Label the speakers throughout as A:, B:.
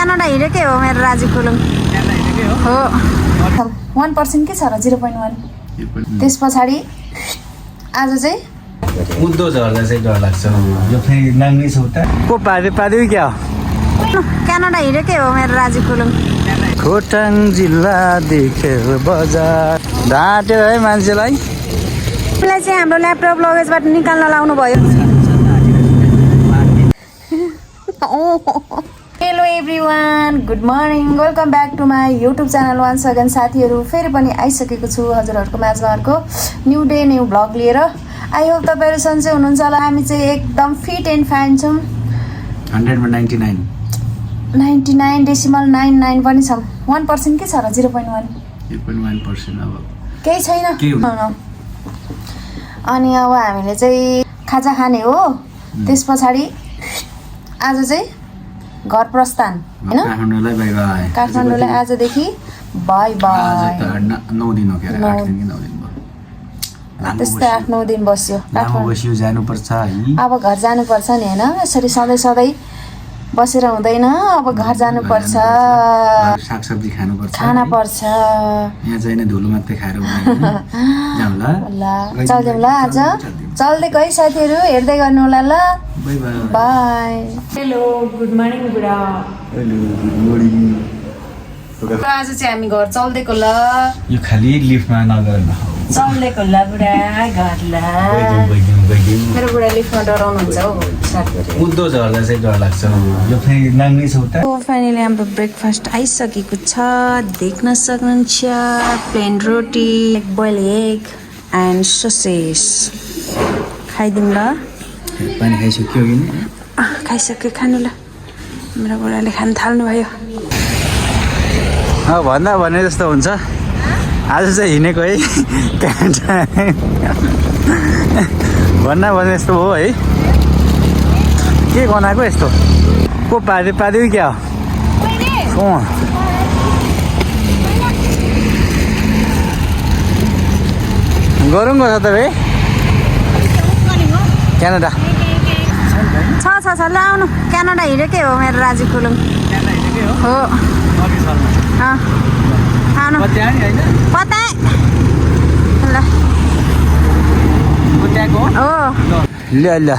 A: Canada हिँडेकै हो मेरो राजु कुलुङ हो 1% के छ र 0.1 त्यस पछाडि आज चाहिँ
B: मुद्दो झर्दा चाहिँ डर लाग्छ यो फेरि नाङ्गै छ उता को पादे क्या
A: क्यानाडा हिँडेकै हो मेरो राजु कुलुङ
B: खोटाङ जिल्ला देखेर बजार ढाँट्यो है मान्छेलाई
A: त्यसलाई चाहिँ हाम्रो ल्यापटप लगेजबाट निकाल्न लाउनु भयो hello everyone good morning welcome back to my YouTube channel once again साथीहरू फेरि पनि आइसकेको छु हजुरहरूको माझमा अर्को न्यू डे न्यू भ्लग लिएर आई होप तपाईँहरू सन्चै हुनुहुन्छ होला हामी चाहिँ एकदम फिट एन्ड फाइन छौँ 99.99 पनि छौँ 1% के छ र 0.1
B: अब
A: केही छैन अनि अब हामीले चाहिँ खाजा खाने हो त्यस पछाडि आज चाहिँ घर प्रस्थान होइन काठमाडौँलाई आजदेखि बाई बाई त्यस्तै 8-9 दिन बस्यो अब घर जानुपर्छ नि होइन यसरी सधैँ बसेर हुँदैन अब घर जानुपर्छ
B: सागसब्जी
A: खाना पर्छ
B: यहाँ चाहिँ धुलो मात्रै खाएर
A: चल्दिउँ ल आज चल्दिएको है साथीहरू हेर्दै गर्नु होला ल बाई हेलो गुड मर्निङ बुढा आज चाहिँ हामी घर चल्दिएको ल
B: यो खालि लिफ्टमा नगर
A: चल्दिएको ल बुढा घर ल मेरो बुढा लिफ्टमा डराउनुहुन्छ हौ साथीहरू
B: मुद्दो झर्दा चाहिँ डर लाग्छ यो फेरि नाङ्गै छ उता
A: फाइनली हाम्रो ब्रेकफास्ट आइसकेको छ देख्न सक्नुहुन्छ प्लेन रोटी बोइल एग एन्ड ससेज खाइदिउँ ल
B: पानी खाइसक्यो कि
A: खाइसक्यो खानु ल मेरो बुढाले खान थाल्नु भयो
B: भन्दा भने जस्तो हुन्छ आज चाहिँ हिँडेको है भन्दा भने जस्तो हो है के बनाएको यस्तो को पादियो क्या हो गरौँ गर्छ तपाईँ क्यानाडा
A: छ ल आउनु क्यानाडा हिँडेकै हो मेरो राजु कुलुङ हो आउनु पता ल
B: ल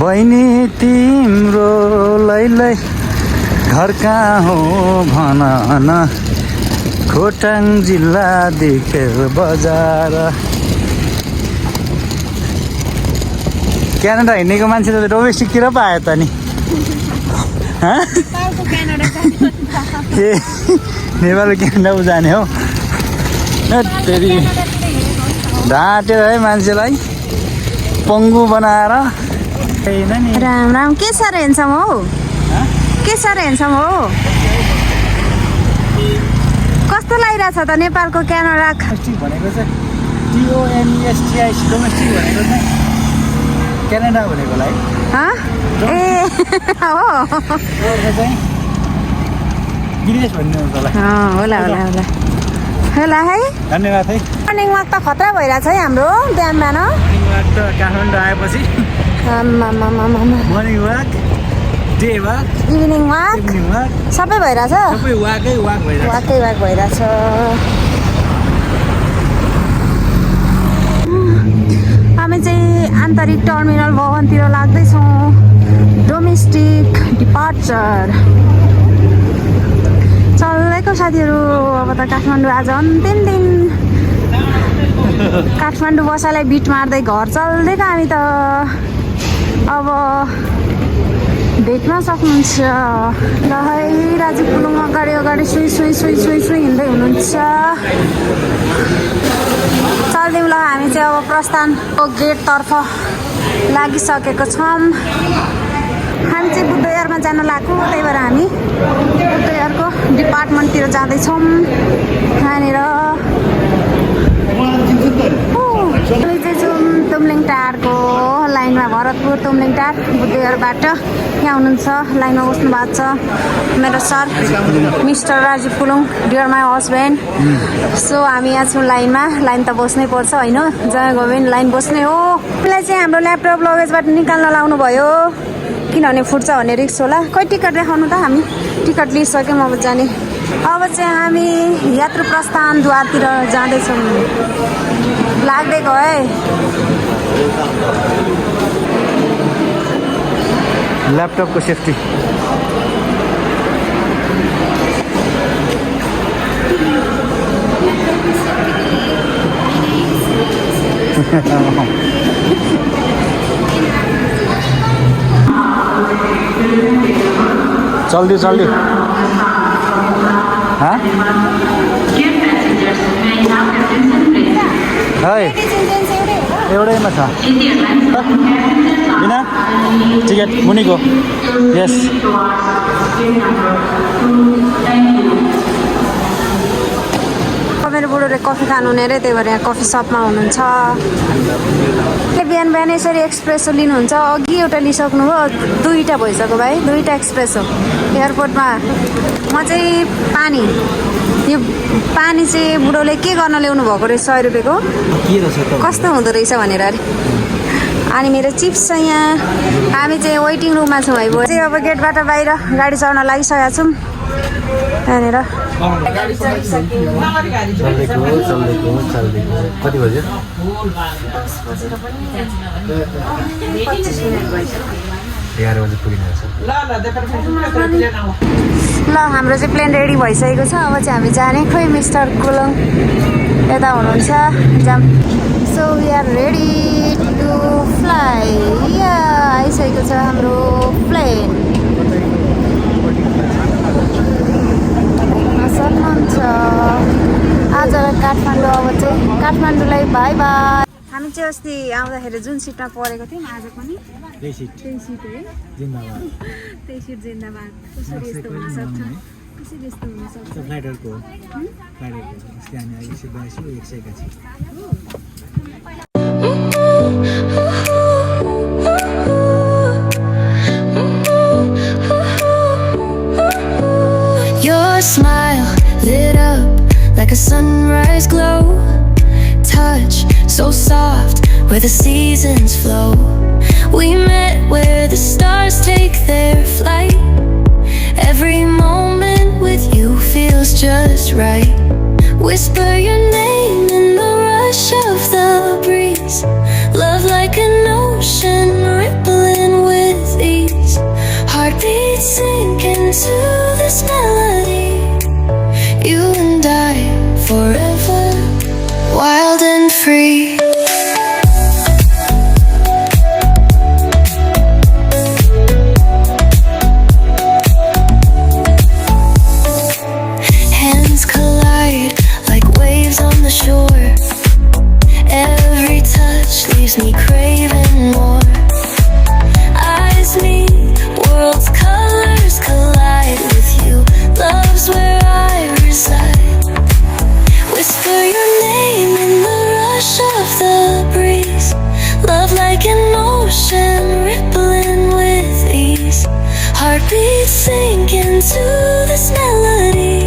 B: बहिनी तिम्रो लै घर कहाँ हो भन न खोटाङ जिल्ला देखेर बजार क्यानाडा हिँडेको मान्छे त डोमेस्टिकतिर पो आयो त नि ए नेपाल क्यानाडा पो जाने हो फेरि ढाँट्यो है मान्छेलाई पङ्गु बनाएर
A: राम राम के साह्रो हेर्छौँ हो के साह्रो हेर्छौँ हो कस्तो लागिरहेछ त नेपालको क्यानाडा
B: भनेको चाहिँ TOMESTIC डोमेस्टिक भनेको चाहिँ क्यानाडा भनेकोलाई
A: ए हो
B: विदेश भन्ने
A: होला होला है
B: धन्यवाद है
A: मर्निङ वाक त खतरा भइरहेछ है हाम्रो बिहान
B: काठमाडौँ आएपछि morning walk day walk
A: evening walk सबै भइरहेछ
B: सबै वाकै वाक
A: भइरहेछ हामी चाहिँ आन्तरिक टर्मिनल भवनतिर लाग्दैछौँ डोमेस्टिक डिपार्चर चल्दैको साथीहरू अब त काठमाडौँ आज अन्तिम दिन काठमाडौँ बसालाई बिट मार्दै घर चल्दैको हामी त अब भेट्न सक्नुहुन्छ ल है राजु कुलुङ अगाडि सुई हिँड्दै हुनुहुन्छ चल्दिउँ ल हामी चाहिँ अब प्रस्थानको गेटतर्फ लागिसकेको छौँ हामी चाहिँ बुद्धविहारमा जान लाग्यो त्यही भएर हामी बुद्धविहारको डिपार्टमेन्टतिर जाँदैछौँ यहाँनिर हामी चाहिँ जाउँ तुमलिङ टारको लाइनमा भरतपुर तुमलिङ टार बुद्धविहारबाट यहाँ हुनुहुन्छ लाइनमा बस्नु भएको छ मेरो sir mister Raju Kulung dear my husband so हामी यहाँ छौँ लाइनमा लाइन त बस्नै पर्छ होइन जहाँ गयो भने लाइन बस्ने हो त्यसलाई चाहिँ हाम्रो ल्यापटप लगेजबाट निकाल्न लाउनु भयो किनभने फुट्छ भन्ने रिक्स होला। खै टिकट देखाउनु त, हामी टिकट लिइसक्यौँ। अब जाने, अब चाहिँ हामी यात्रु प्रस्थानद्वारतिर जाँदैछौँ। लाग्दैको है
B: ल्यापटपको सेफ्टी। चल्दियो हाँ है एउटैमा छ बिना टिकट मुनिको। यस
A: मेरो बुढोले कफी खानु हुने अरे, त्यही भएर यहाँ कफी सपमा हुनुहुन्छ। बिहान बिहान यसरी एक्सप्रेसो लिनुहुन्छ। अघि एउटा लिइसक्नु भयो, 2टा भइसक्यो भाइ, 2टा एक्सप्रेसो एयरपोर्टमा। म चाहिँ पानी, यो पानी चाहिँ बुढोले के गर्न ल्याउनु भएको रहेछ 100 रुपियाँको, कस्तो हुँदो रहेछ भनेर अरे। अनि मेरो चिप्स छ यहाँ। हामी चाहिँ वेटिङ रुममा छौँ है। चाहिँ अब गेटबाट बाहिर गाडी चढ्न लागिसकेका छौँ यहाँनिर।
B: कति बज्यो? 11 बजे पुगिन्छ।
A: ल हाम्रो चाहिँ प्लेन रेडी भइसकेको छ। अब चाहिँ हामी जाने। खोइ मिस्टर कुलङ यता हुनुहुन्छ, जाम। So we are ready to fly. आइसकेको छ हाम्रो प्लेन। सक्नुहुन्छ आजलाई काठमाडौँ। अब चाहिँ काठमाडौँलाई बाई बाई। हामी चाहिँ अस्ति आउँदाखेरि जुन सिटमा परेको थियौँ आज पनि त्यही सिट है।
B: जिन्दाबाद।
A: त्यही सिट जिन्दाबाद। कसरी यस्तो हुनसक्छ, कसरी यस्तो हुनसक्छ।
B: फ्लाइटहरूको अस्ति हामी 182 181।
C: Your smile lit up like a sunrise glow. Touch so soft where the seasons flow. We met where the stars take their flight. Every moment with you feels just right. Whisper your name in the rush of the breeze. Love like an ocean rippling with ease. Heartbeats sink into this melody. You and I forever, wild and free. Hands collide like waves on the shore. Every touch leaves me craving more. Eyes meet, worlds colors collide with you. Love's where I reside. Whisper your name in the rush of the breeze. Love like an ocean rippling with ease. Heartbeats sink into this melody.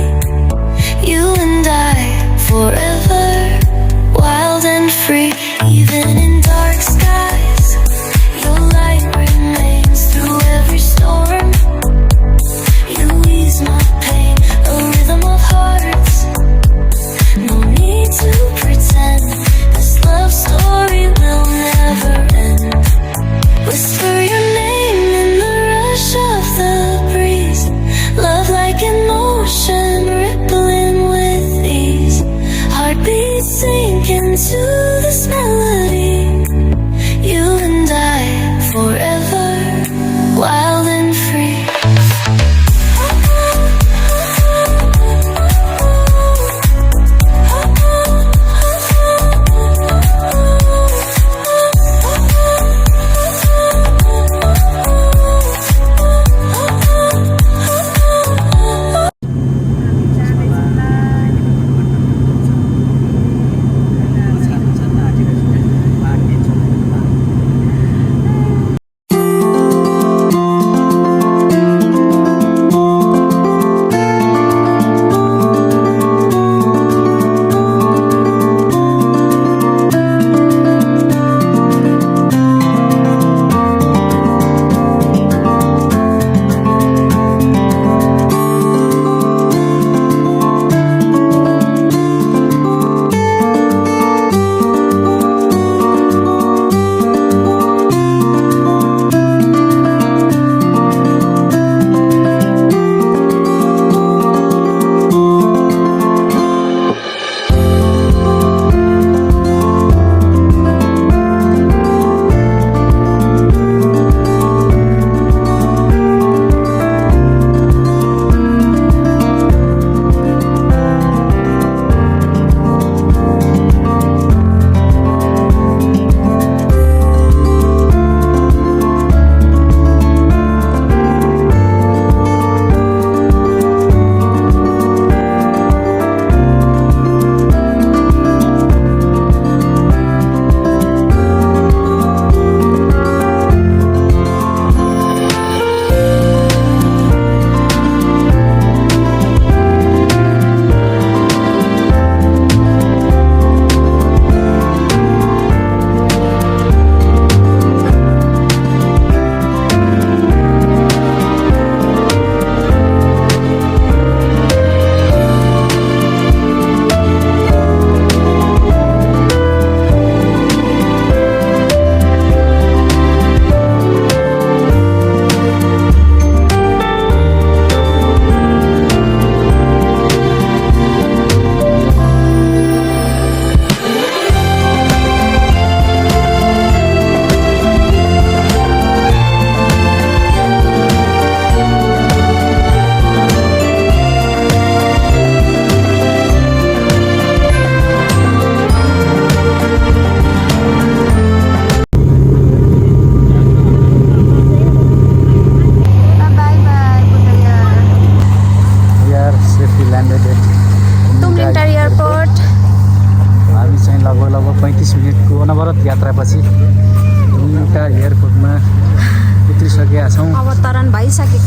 C: You and I forever, wild and free. Even in dark skies, your light remains through every storm. You ease my pain, a rhythm of hearts. No need to pretend, this love story will never end. Whisper your name in the rush of the breeze. Love like an ocean rippling with ease.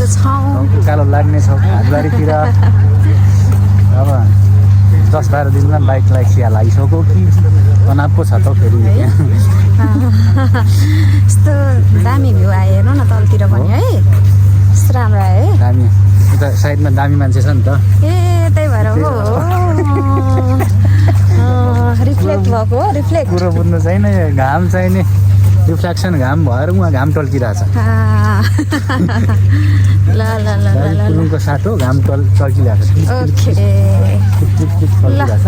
A: छौँ।
B: कालो लाग्नेछ हातबारीतिर अब 10-12 दिनमा बाइकलाई खिया लागिसक्यो कि तनाव पो छ त फेरि
A: यस्तो दामी भ्यू आयो हेर्नु न तलतिर पनि है यस्तो राम्रो आयो है
B: दामी उता साइडमा दामी मान्छे छ नि त
A: ए त्यही भएर हो रिफ्लेक्ट भएको हो रिफ्लेक्ट
B: कुरो बुझ्नु छैन घाम चाहिने रिफ्लेक्सन घाम भएर उहाँ घाम टल्किरहेछ
A: ल ल ल ल ल
B: कुलुङको साथ हो घाम टल्किरहेछ
A: ओके
B: टल्किरहेछ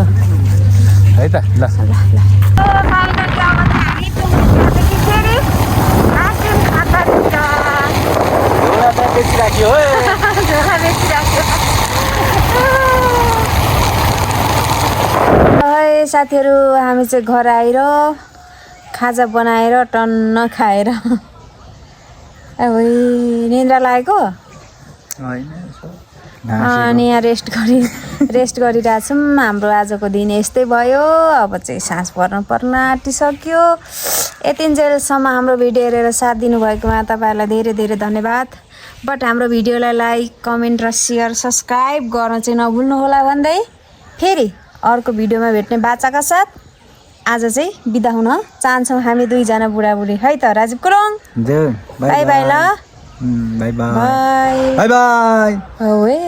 B: है त ल बेचिराख्यो
A: है साथीहरू हामी चाहिँ घर आएर खाजा बनाएर टन्न खाएर निन्द्रा लागेको अनि यहाँ रेस्ट गरिरहेछौँ हाम्रो आजको दिन यस्तै भयो अब चाहिँ सास भर्नु पर्न आँटिसक्यो यतिन्जेलसम्म हाम्रो भिडियो हेरेर साथ दिनुभएकोमा तपाईँहरूलाई धेरै धेरै धन्यवाद बट हाम्रो भिडियोलाई लाइक कमेन्ट र सेयर सब्सक्राइब गर्न चाहिँ नभुल्नुहोला भन्दै फेरि अर्को भिडियोमा भेट्ने बाचाका साथ आज चाहिँ बिदा हुन चाहन्छौँ हामी दुईजना बुढाबुढी है त राजीव कुलुङ बाई बाई ल
B: by by
A: by
B: by by
A: ओए